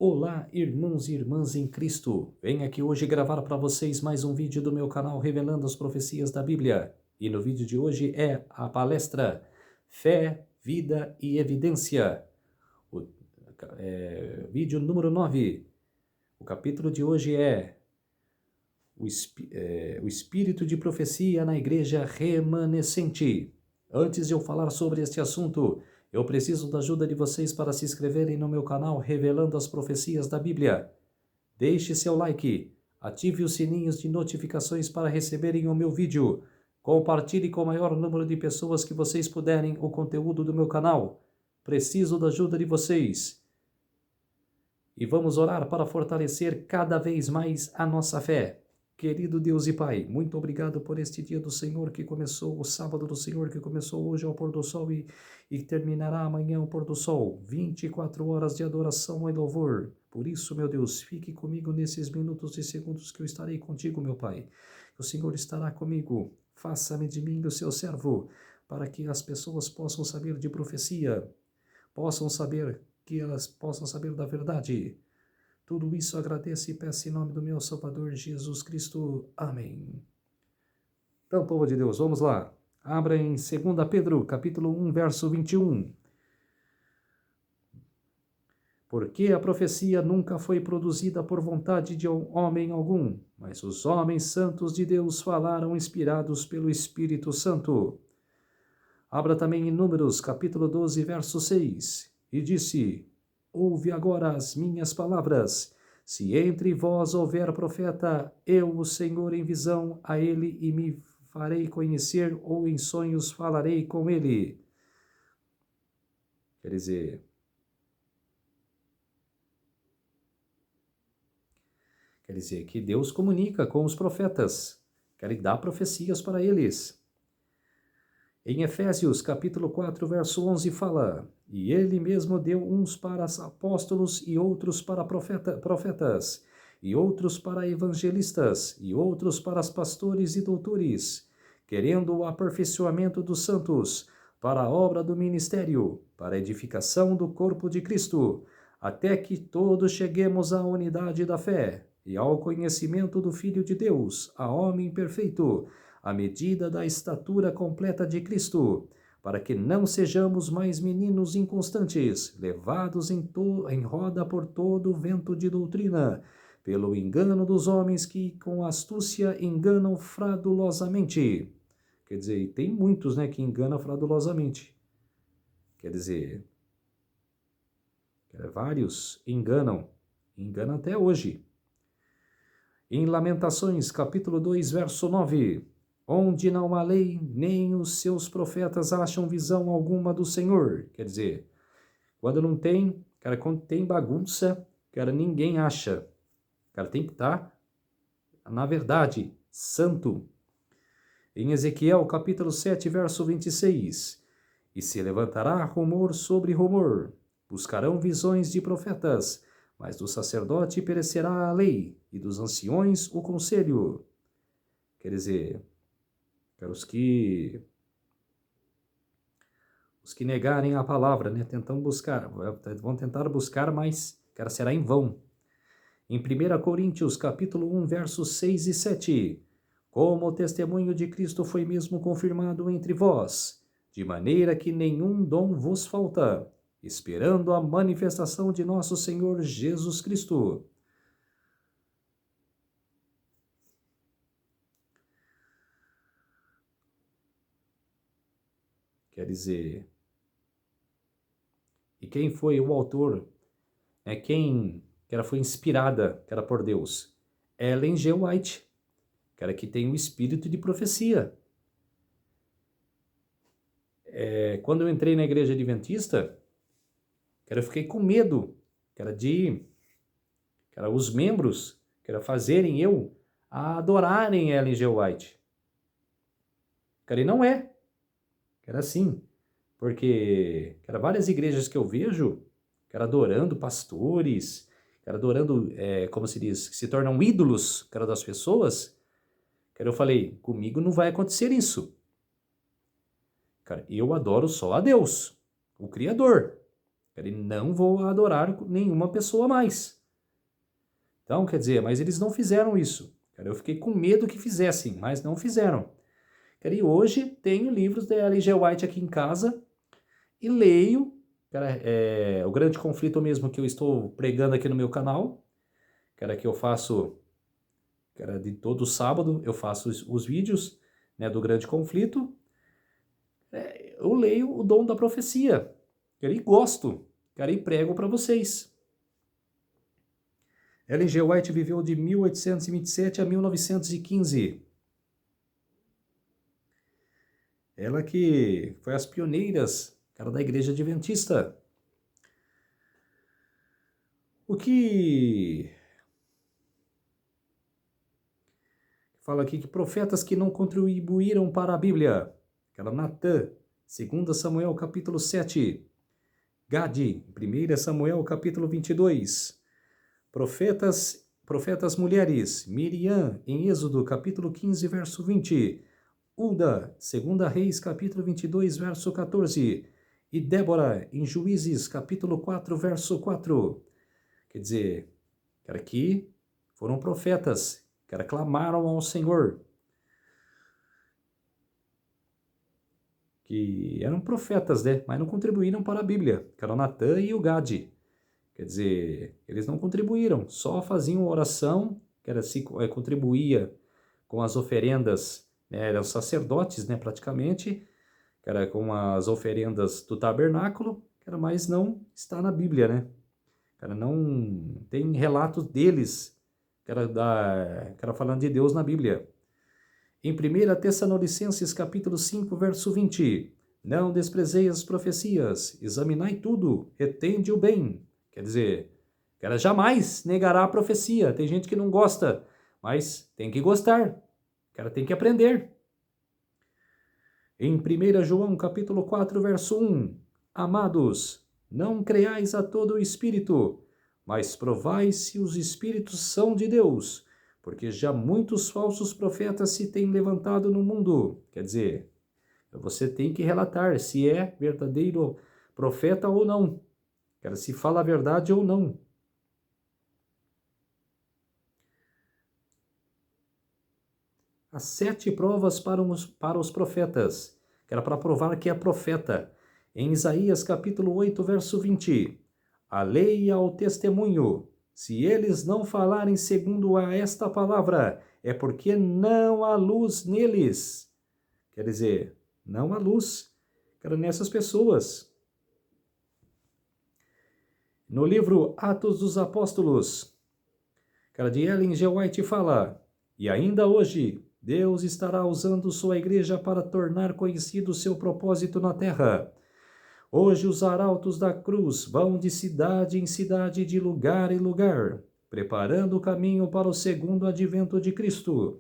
Olá, irmãos e irmãs em Cristo. Venho aqui hoje gravar para vocês mais um vídeo do meu canal revelando as profecias da Bíblia. E no vídeo de hoje é a palestra Fé, Vida e Evidência. Vídeo número 9. O capítulo de hoje é o Espírito de Profecia na Igreja Remanescente. Antes de eu falar sobre este assunto, eu preciso da ajuda de vocês para se inscreverem no meu canal Revelando as Profecias da Bíblia. Deixe seu like, ative os sininhos de notificações para receberem o meu vídeo. Compartilhe com o maior número de pessoas que vocês puderem o conteúdo do meu canal. Preciso da ajuda de vocês. E vamos orar para fortalecer cada vez mais a nossa fé. Querido Deus e Pai, muito obrigado por este dia do Senhor que começou, o sábado do Senhor que começou hoje ao pôr do sol e terminará amanhã ao pôr do sol. 24 horas de adoração e louvor. Por isso, meu Deus, fique comigo nesses minutos e segundos que eu estarei contigo, meu Pai. O Senhor estará comigo. Faça-me de mim o seu servo, para que as pessoas possam saber de profecia, que elas possam saber da verdade. Tudo isso agradeço e peço em nome do meu Salvador Jesus Cristo. Amém. Então, povo de Deus, vamos lá. Abra em 2 Pedro, capítulo 1, verso 21. Porque a profecia nunca foi produzida por vontade de homem algum, mas os homens santos de Deus falaram inspirados pelo Espírito Santo. Abra também em Números, capítulo 12, verso 6. E disse: Ouve agora as minhas palavras. Se entre vós houver profeta, eu, o Senhor, em visão a ele e me farei conhecer, ou em sonhos falarei com ele. Quer dizer que Deus comunica com os profetas, quer dar profecias para eles. Em Efésios, capítulo 4, verso 11, fala: E ele mesmo deu uns para apóstolos, e outros para profetas, e outros para evangelistas, e outros para pastores e doutores, querendo o aperfeiçoamento dos santos, para a obra do ministério, para a edificação do corpo de Cristo, até que todos cheguemos à unidade da fé, e ao conhecimento do Filho de Deus, a homem perfeito, à medida da estatura completa de Cristo, para que não sejamos mais meninos inconstantes, levados em roda por todo o vento de doutrina, pelo engano dos homens que com astúcia enganam fraudulosamente. Quer dizer, tem muitos, que enganam fraudulosamente. Quer dizer, vários enganam até hoje. Em Lamentações, capítulo 2, verso 9, onde não há lei, nem os seus profetas acham visão alguma do Senhor. Quer dizer, quando tem bagunça, ninguém acha. Tem que estar, na verdade, santo. Em Ezequiel, capítulo 7, verso 26, e se levantará rumor sobre rumor, buscarão visões de profetas, mas do sacerdote perecerá a lei, e dos anciões o conselho. Quer dizer, os que negarem a palavra, vão tentar buscar, mas será em vão. Em 1 Coríntios, capítulo 1, versos 6 e 7, como o testemunho de Cristo foi mesmo confirmado entre vós, de maneira que nenhum dom vos falta, esperando a manifestação de nosso Senhor Jesus Cristo. Quer dizer, e quem foi o autor? Quem foi inspirada por Deus? Ellen G. White, que tem o espírito de profecia. Quando eu entrei na igreja adventista, eu fiquei com medo, os membros, fazerem eu a adorarem Ellen G. White. E não é. Era assim, porque várias igrejas que eu vejo, adorando pastores, adorando, como se diz, que se tornam ídolos, das pessoas. Eu falei, comigo não vai acontecer isso. Eu adoro só a Deus, o Criador. E não vou adorar nenhuma pessoa mais. Então, quer dizer, mas eles não fizeram isso. Eu fiquei com medo que fizessem, mas não fizeram. E hoje tenho livros da Ellen White aqui em casa e leio, o grande conflito mesmo que eu estou pregando aqui no meu canal, que eu faço, de todo sábado eu faço os vídeos, né, do grande conflito. Eu leio o Dom da Profecia, e gosto, e prego para vocês. Ellen G. White viveu de 1827 a 1915. Ela que foi as pioneiras, da Igreja Adventista. O que fala aqui que profetas que não contribuíram para a Bíblia. Natã, 2 Samuel capítulo 7. Gade, 1 Samuel capítulo 22. Profetas mulheres, Miriam, em Êxodo capítulo 15, verso 20. Uda, 2 Reis capítulo 22, verso 14. E Débora, em Juízes capítulo 4, verso 4. Quer dizer, aqui foram profetas, clamaram ao Senhor, que eram profetas, né? Mas não contribuíram para a Bíblia, que era o Natã e o Gade. Quer dizer, eles não contribuíram, só faziam oração, contribuía com as oferendas, né? Eram sacerdotes, né, praticamente, com as oferendas do tabernáculo, mas não está na Bíblia, né? Não tem relatos deles, falando de Deus na Bíblia. Em 1 Tessalonicenses capítulo 5, verso 20, não desprezei as profecias, examinai tudo, retende o bem. Quer dizer, jamais negará a profecia. Tem gente que não gosta, mas tem que gostar. Tem que aprender. Em 1 João capítulo 4, verso 1, amados, não creais a todo o espírito, mas provai se os espíritos são de Deus, porque já muitos falsos profetas se têm levantado no mundo. Quer dizer, você tem que relatar se é verdadeiro profeta ou não, se fala a verdade ou não. As 7 provas para os profetas, para provar que é profeta. Em Isaías capítulo 8, verso 20, a lei e ao testemunho, se eles não falarem segundo a esta palavra, é porque não há luz neles. Quer dizer, não há luz, nessas pessoas. No livro Atos dos Apóstolos, de Ellen G. White fala, e ainda hoje, Deus estará usando sua igreja para tornar conhecido o seu propósito na terra. Hoje os arautos da cruz vão de cidade em cidade, de lugar em lugar, preparando o caminho para o segundo advento de Cristo.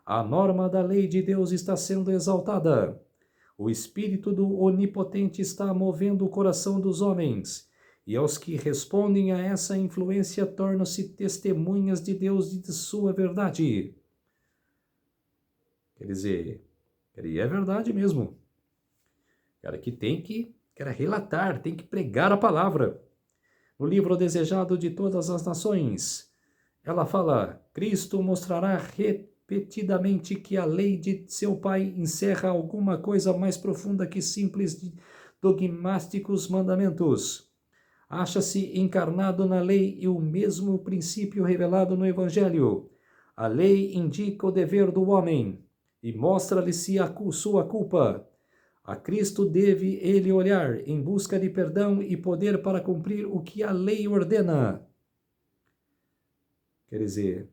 A norma da lei de Deus está sendo exaltada. O Espírito do Onipotente está movendo o coração dos homens, e aos que respondem a essa influência tornam-se testemunhas de Deus e de sua verdade. Quer dizer, é verdade mesmo. Que tem que relatar, tem que pregar a palavra. No livro Desejado de Todas as Nações, ela fala, Cristo mostrará repetidamente que a lei de seu Pai encerra alguma coisa mais profunda que simples dogmáticos mandamentos. Acha-se encarnado na lei e o mesmo princípio revelado no Evangelho. A lei indica o dever do homem e mostra-lhe-se sua culpa. A Cristo deve ele olhar em busca de perdão e poder para cumprir o que a lei ordena. Quer dizer,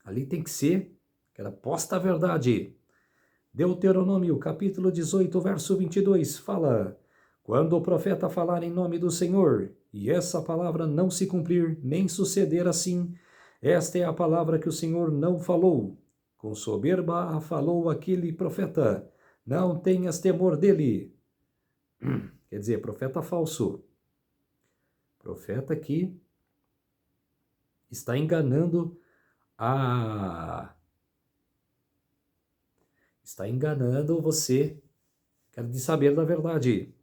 ali tem que ser posta a verdade. Deuteronômio, capítulo 18, verso 22, fala, quando o profeta falar em nome do Senhor, e essa palavra não se cumprir, nem suceder assim, esta é a palavra que o Senhor não falou. Com soberba a falou aquele profeta. Não tenhas temor dele. Quer dizer, profeta falso. Profeta que está enganando você, de saber da verdade.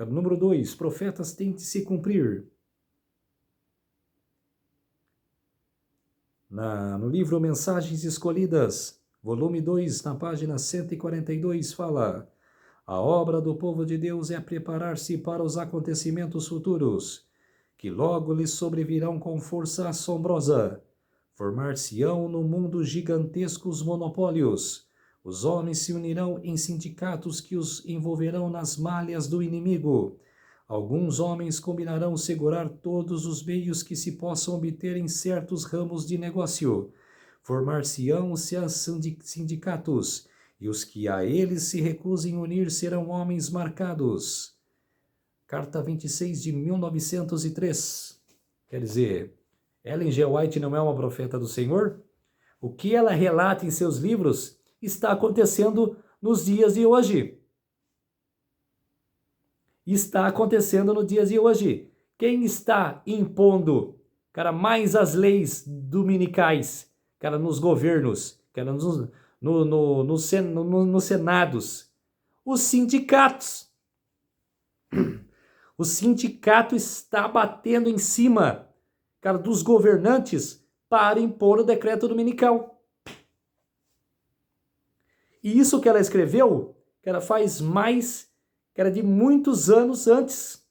Número 2, profetas têm de se cumprir. No livro Mensagens Escolhidas, volume 2, na página 142, fala: a obra do povo de Deus é preparar-se para os acontecimentos futuros, que logo lhes sobrevirão com força assombrosa. Formar-se-ão no mundo gigantescos monopólios. Os homens se unirão em sindicatos que os envolverão nas malhas do inimigo. Alguns homens combinarão segurar todos os meios que se possam obter em certos ramos de negócio. Formar-se-ão-se sindicatos, e os que a eles se recusem unir serão homens marcados. Carta 26 de 1903. Quer dizer, Ellen G. White não é uma profeta do Senhor? O que ela relata em seus livros está acontecendo nos dias de hoje. Está acontecendo nos dias de hoje. Quem está impondo, mais as leis dominicais, nos governos, nos senados? Os sindicatos. O sindicato está batendo em cima, dos governantes para impor o decreto dominical. E isso que ela escreveu, faz mais, de muitos anos antes.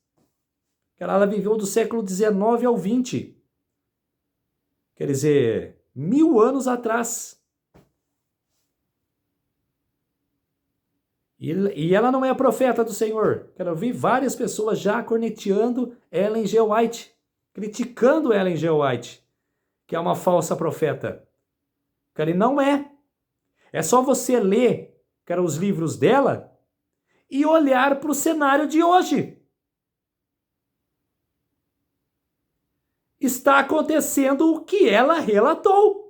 Ela viveu do século XIX ao XX. Quer dizer, 1000 anos atrás. E ela não é a profeta do Senhor. Eu vi várias pessoas já corneteando Ellen G. White, criticando Ellen G. White, que é uma falsa profeta. E não é. É só você ler, os livros dela e olhar para o cenário de hoje. Está acontecendo o que ela relatou.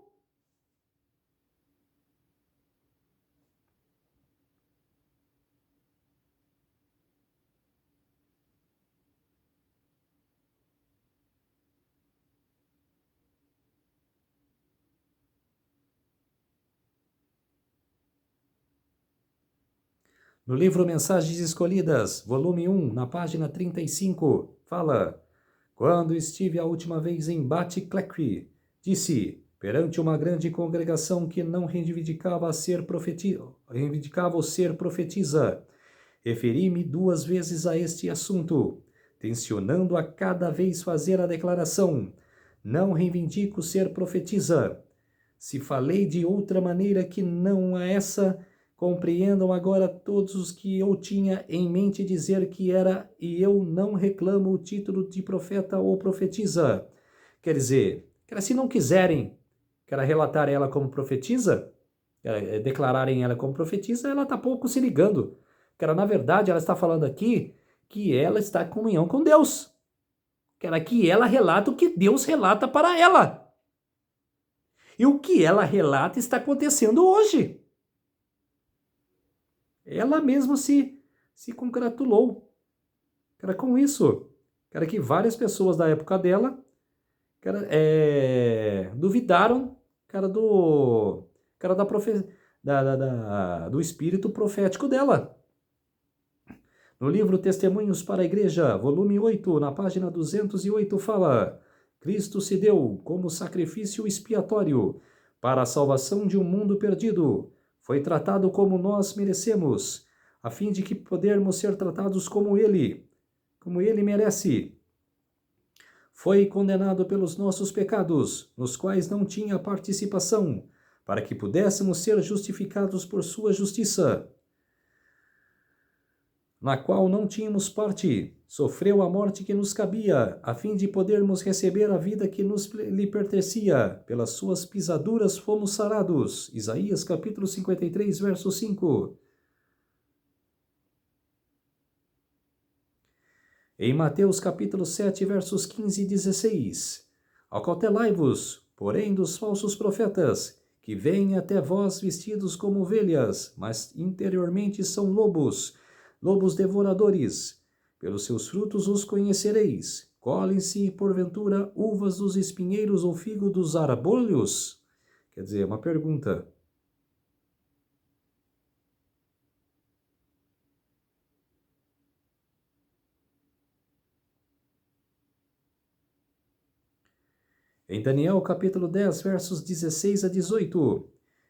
No livro Mensagens Escolhidas, volume 1, na página 35, fala: quando estive a última vez em Batclecri, disse, perante uma grande congregação que não reivindicava o ser profetisa, referi-me 2 vezes a este assunto, tensionando a cada vez fazer a declaração: não reivindico ser profetisa. Se falei de outra maneira que não a essa, compreendam agora todos os que eu tinha em mente dizer que era, e eu não reclamo o título de profeta ou profetisa. Quer dizer, se não quiserem relatar ela como profetisa, declararem ela como profetisa, ela está pouco se ligando. Na verdade, ela está falando aqui que ela está em comunhão com Deus. Que ela relata o que Deus relata para ela. E o que ela relata está acontecendo hoje. Ela mesma se congratulou, com isso. Que várias pessoas da época dela, duvidaram, do espírito profético dela. No livro Testemunhos para a Igreja, volume 8, na página 208, fala: Cristo se deu como sacrifício expiatório para a salvação de um mundo perdido. Foi tratado como nós merecemos, a fim de que podermos ser tratados como ele merece. Foi condenado pelos nossos pecados, nos quais não tinha participação, para que pudéssemos ser justificados por sua justiça, na qual não tínhamos parte. Sofreu a morte que nos cabia, a fim de podermos receber a vida que lhe pertencia. Pelas suas pisaduras fomos sarados. Isaías capítulo 53, verso 5. Em Mateus capítulo 7, versos 15 e 16. Acautelai-vos, porém, dos falsos profetas, que vêm até vós vestidos como ovelhas, mas interiormente são lobos devoradores. Pelos seus frutos os conhecereis. Colhem-se, porventura, uvas dos espinheiros ou figo dos arabolhos? Quer dizer, uma pergunta. Em Daniel capítulo 10, versos 16 a 18,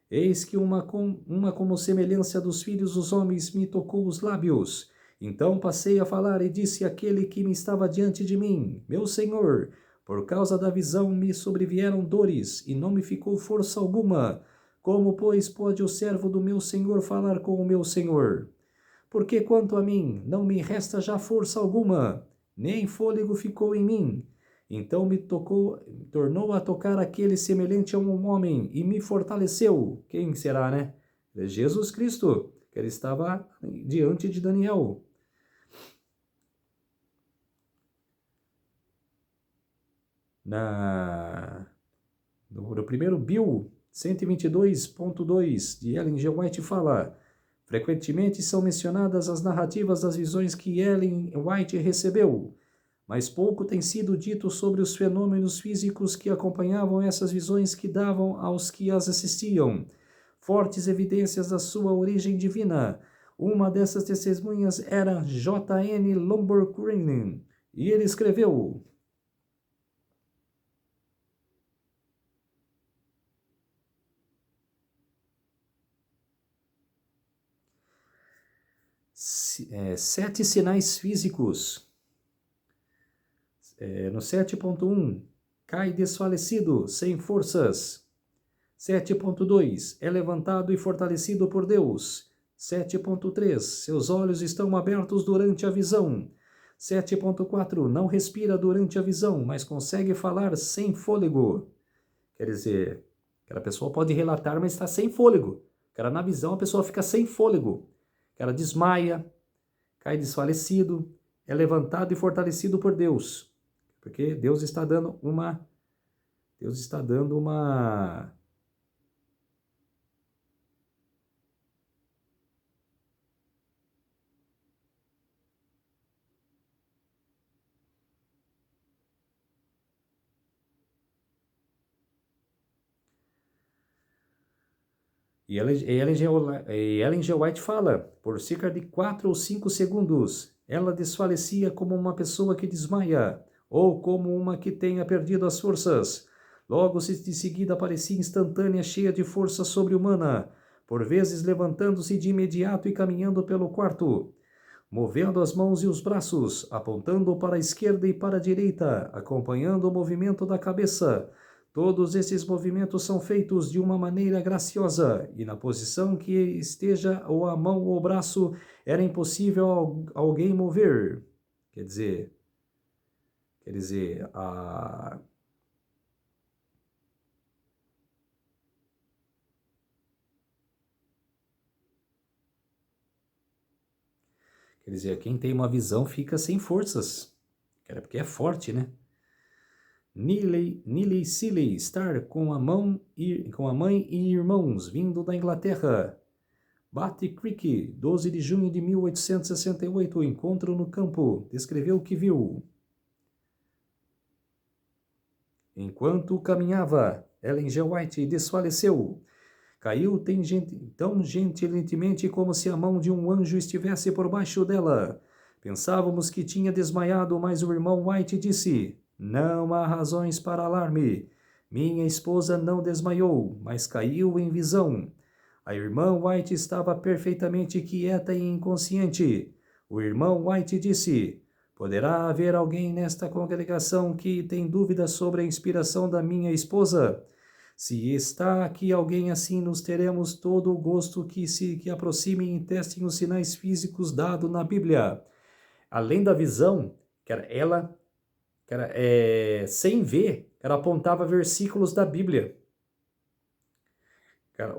eis que uma como semelhança dos filhos dos homens me tocou os lábios. Então passei a falar e disse àquele que me estava diante de mim, meu Senhor, por causa da visão me sobrevieram dores, e não me ficou força alguma. Como, pois, pode o servo do meu Senhor falar com o meu Senhor? Porque quanto a mim, não me resta já força alguma, nem fôlego ficou em mim. Então tornou a tocar aquele semelhante a um homem, e me fortaleceu. Quem será, né? É Jesus Cristo, que ele estava diante de Daniel. No primeiro Bill 122.2 de Ellen G. White fala: frequentemente são mencionadas as narrativas das visões que Ellen White recebeu, mas pouco tem sido dito sobre os fenômenos físicos que acompanhavam essas visões que davam aos que as assistiam fortes evidências da sua origem divina. Uma dessas testemunhas era J. N. Lombard Green, e ele escreveu: sete sinais físicos. No 7.1, cai desfalecido, sem forças. 7.2, é levantado e fortalecido por Deus. 7.3, seus olhos estão abertos durante a visão. 7.4, não respira durante a visão, mas consegue falar sem fôlego. Quer dizer, aquela pessoa pode relatar, mas está sem fôlego. Na visão a pessoa fica sem fôlego. Ela desmaia, cai desfalecido, é levantado e fortalecido por Deus. Porque Deus está dando uma... E Ellen G. White fala, por cerca de 4 ou 5 segundos, ela desfalecia como uma pessoa que desmaia, ou como uma que tenha perdido as forças. Logo de seguida aparecia instantânea, cheia de força sobre-humana, por vezes levantando-se de imediato e caminhando pelo quarto, movendo as mãos e os braços, apontando para a esquerda e para a direita, acompanhando o movimento da cabeça. Todos esses movimentos são feitos de uma maneira graciosa, e na posição que esteja ou a mão ou o braço, era impossível alguém mover. Quer dizer, quem tem uma visão fica sem forças, porque é forte, né? Neely Seeley estar com a mãe e irmãos vindo da Inglaterra. Batty Creek, 12 de junho de 1868, encontro no campo, descreveu o que viu. Enquanto caminhava, Ellen G. White desfaleceu. Caiu tão gentilmente como se a mão de um anjo estivesse por baixo dela. Pensávamos que tinha desmaiado, mas o irmão White disse: não há razões para alarme. Minha esposa não desmaiou, mas caiu em visão. A irmã White estava perfeitamente quieta e inconsciente. O irmão White disse: poderá haver alguém nesta congregação que tem dúvidas sobre a inspiração da minha esposa? Se está aqui alguém assim, nos teremos todo o gosto que aproximem e testem os sinais físicos dados na Bíblia. Além da visão, sem ver, ela apontava versículos da Bíblia.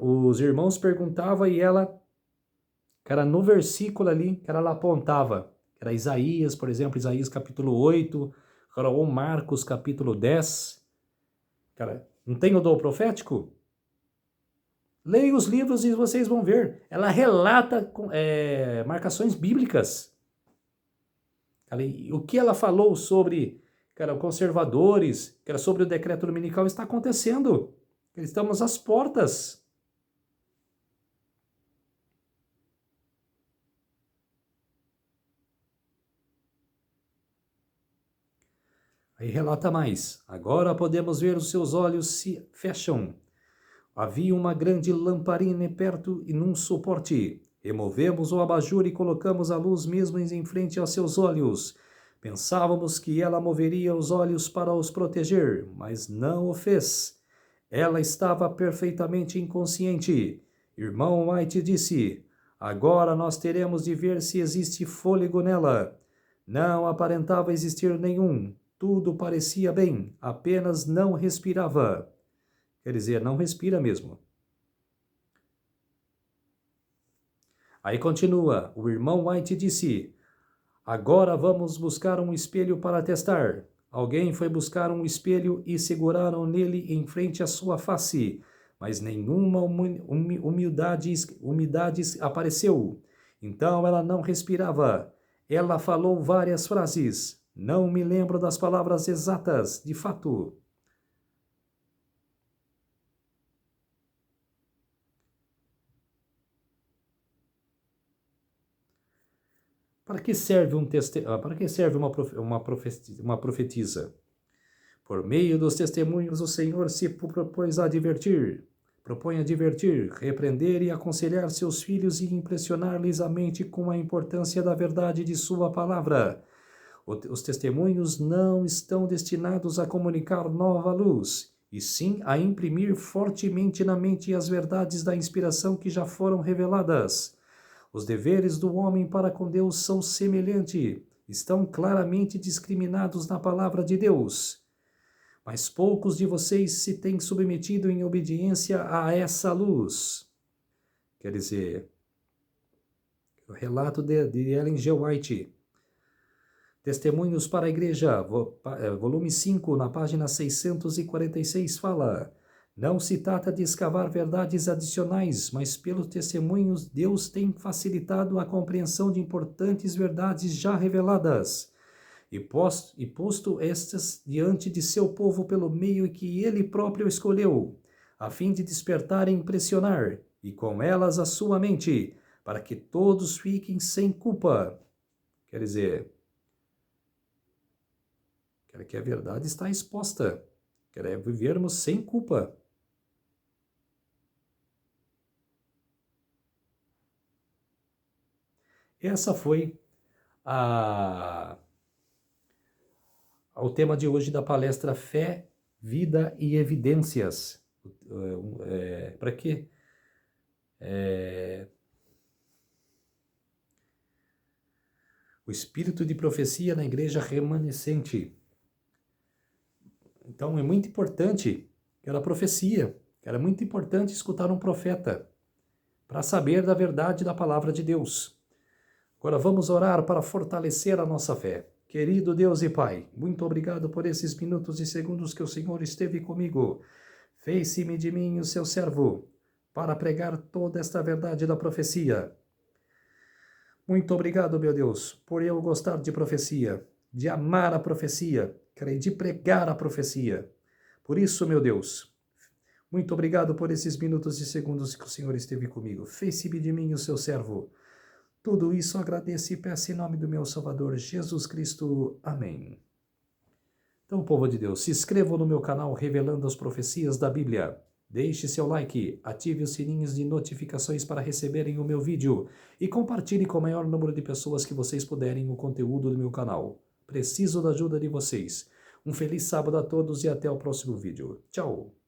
Os irmãos perguntavam e ela, no versículo ali, ela apontava. Era Isaías, por exemplo, Isaías capítulo 8, ou Marcos capítulo 10. Não tem o dom profético? Leia os livros e vocês vão ver. Ela relata marcações bíblicas. O que ela falou sobre conservadores, sobre o decreto dominical, está acontecendo. Estamos às portas. Aí relata mais. Agora podemos ver os seus olhos se fecham. Havia uma grande lamparina perto e num suporte. Removemos o abajur e colocamos a luz mesmo em frente aos seus olhos. Pensávamos que ela moveria os olhos para os proteger, mas não o fez. Ela estava perfeitamente inconsciente. Irmão White disse: agora nós teremos de ver se existe fôlego nela. Não aparentava existir nenhum. Tudo parecia bem, apenas não respirava. Quer dizer, não respira mesmo. Aí continua, o irmão White disse: agora vamos buscar um espelho para testar. Alguém foi buscar um espelho e seguraram nele em frente à sua face, mas nenhuma umidade apareceu. Então ela não respirava. Ela falou várias frases. Não me lembro das palavras exatas, de fato. Para que serve uma profetisa? Por meio dos testemunhos, o Senhor se propõe advertir, repreender e aconselhar seus filhos e impressionar-lhes a mente com a importância da verdade de sua palavra. Os testemunhos não estão destinados a comunicar nova luz, e sim a imprimir fortemente na mente as verdades da inspiração que já foram reveladas. Os deveres do homem para com Deus são semelhantes, estão claramente discriminados na palavra de Deus. Mas poucos de vocês se têm submetido em obediência a essa luz. Quer dizer, o relato de Ellen G. White. Testemunhos para a Igreja, volume 5, na página 646, fala: não se trata de escavar verdades adicionais, mas pelos testemunhos Deus tem facilitado a compreensão de importantes verdades já reveladas, e posto estas diante de seu povo pelo meio que ele próprio escolheu, a fim de despertar e impressionar, e com elas a sua mente, para que todos fiquem sem culpa. Quer dizer, quer que a verdade está exposta, quer vivermos sem culpa. Essa foi o tema de hoje da palestra Fé, Vida e Evidências. Para quê? O espírito de profecia na igreja remanescente. Então é muito importante, era profecia, era muito importante escutar um profeta para saber da verdade da palavra de Deus. Agora vamos orar para fortalecer a nossa fé. Querido Deus e Pai, muito obrigado por esses minutos e segundos que o Senhor esteve comigo. Fez-se-me de mim o seu servo, para pregar toda esta verdade da profecia. Muito obrigado, meu Deus, por eu gostar de profecia, de amar a profecia, de pregar a profecia. Por isso, meu Deus, muito obrigado por esses minutos e segundos que o Senhor esteve comigo. Fez-se-me de mim o seu servo. Tudo isso agradeço e peço em nome do meu Salvador Jesus Cristo. Amém. Então, povo de Deus, se inscrevam no meu canal Revelando as Profecias da Bíblia. Deixe seu like, ative os sininhos de notificações para receberem o meu vídeo e compartilhe com o maior número de pessoas que vocês puderem o conteúdo do meu canal. Preciso da ajuda de vocês. Um feliz sábado a todos e até o próximo vídeo. Tchau!